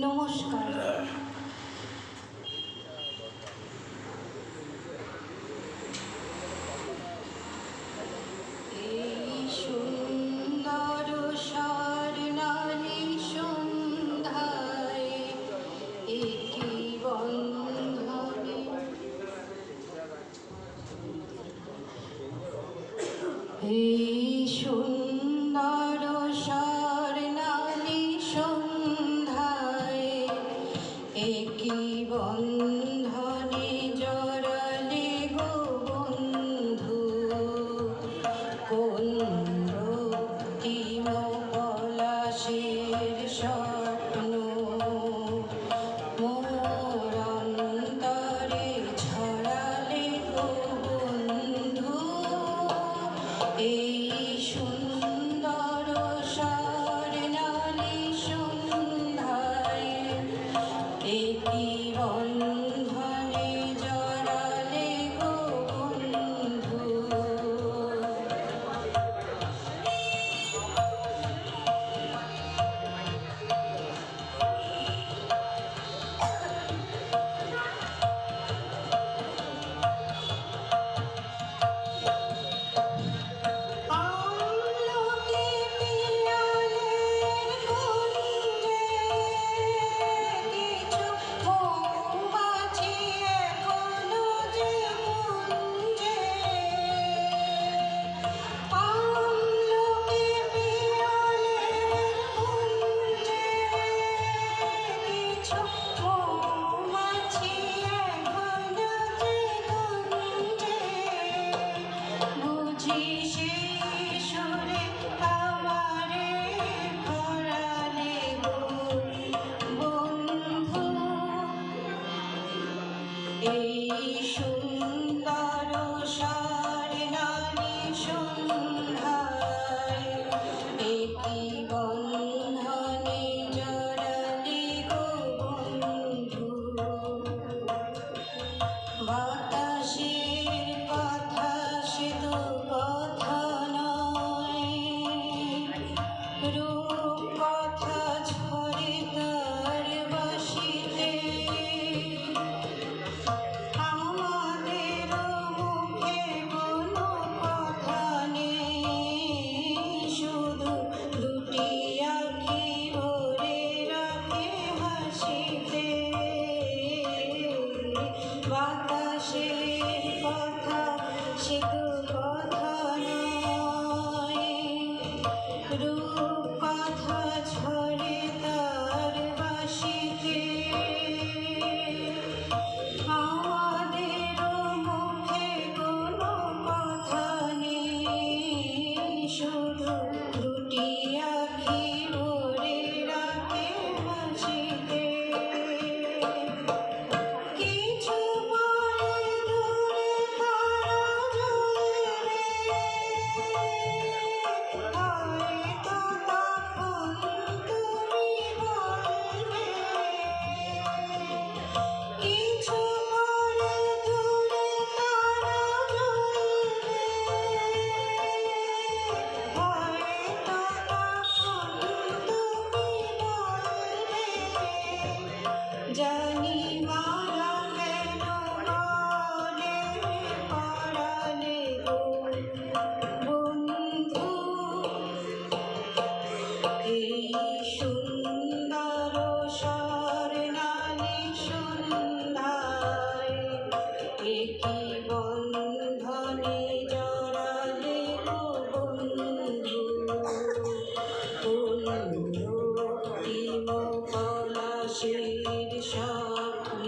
নমস্কার। এই সুন্দর স্বর্ণালী সন্ধ্যায় একই বন্ধনে এই সুন্দর স্বর্ণালী সন্ধ্যায় একই বন্ধনে জড়ালে গো বন্ধু, কোন রক্তিম পলাশের স্বপ্ন মোর অন্তরে ছড়ালে গো বন্ধু। এই সুন্দর স্বর্ণালী সন্ধ্যায় একই বন্ধনে জড়ালে গো বন্ধু। এই সুন্দর স্বর্ণালী সন্ধ্যায় একই বন্ধনে জড়ালে গো বন্ধু। বাতাসের কথা সে তো কথা নয়, রূপ কথা ঝরে তার বাঁশিতে। বাতাসের কথা সে তো কথা নয়, রূপ কথা ঝরে তার বাঁশিতে। আমাদের মুখে কোনো কথা নেই, শুধু দুটি আঁখি ভরে রাখে হাসিতে। কিছু পরে দূরে তারা জ্বলবে, হয়তো তখন তুমি বলবে। কিছু পরে দূরে তারা জ্বলবে, হয়তো তখন তুমি বলবে। জানি মারা কেন বলে পরালে গো বন্ধু। এই সুন্দর স্বর্ণালী সন্ধ্যায় একই বন্ধনে জড়ালে গো বন্ধু। কোন রক্তিম পলাশের স্বপ্ন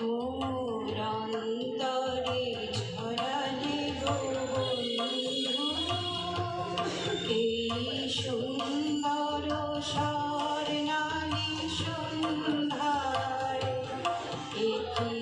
মোর অন্তরে ছড়ালে গো বন্ধু। এই সুন্দর স্বর্ণালী সন্ধ্যায় একই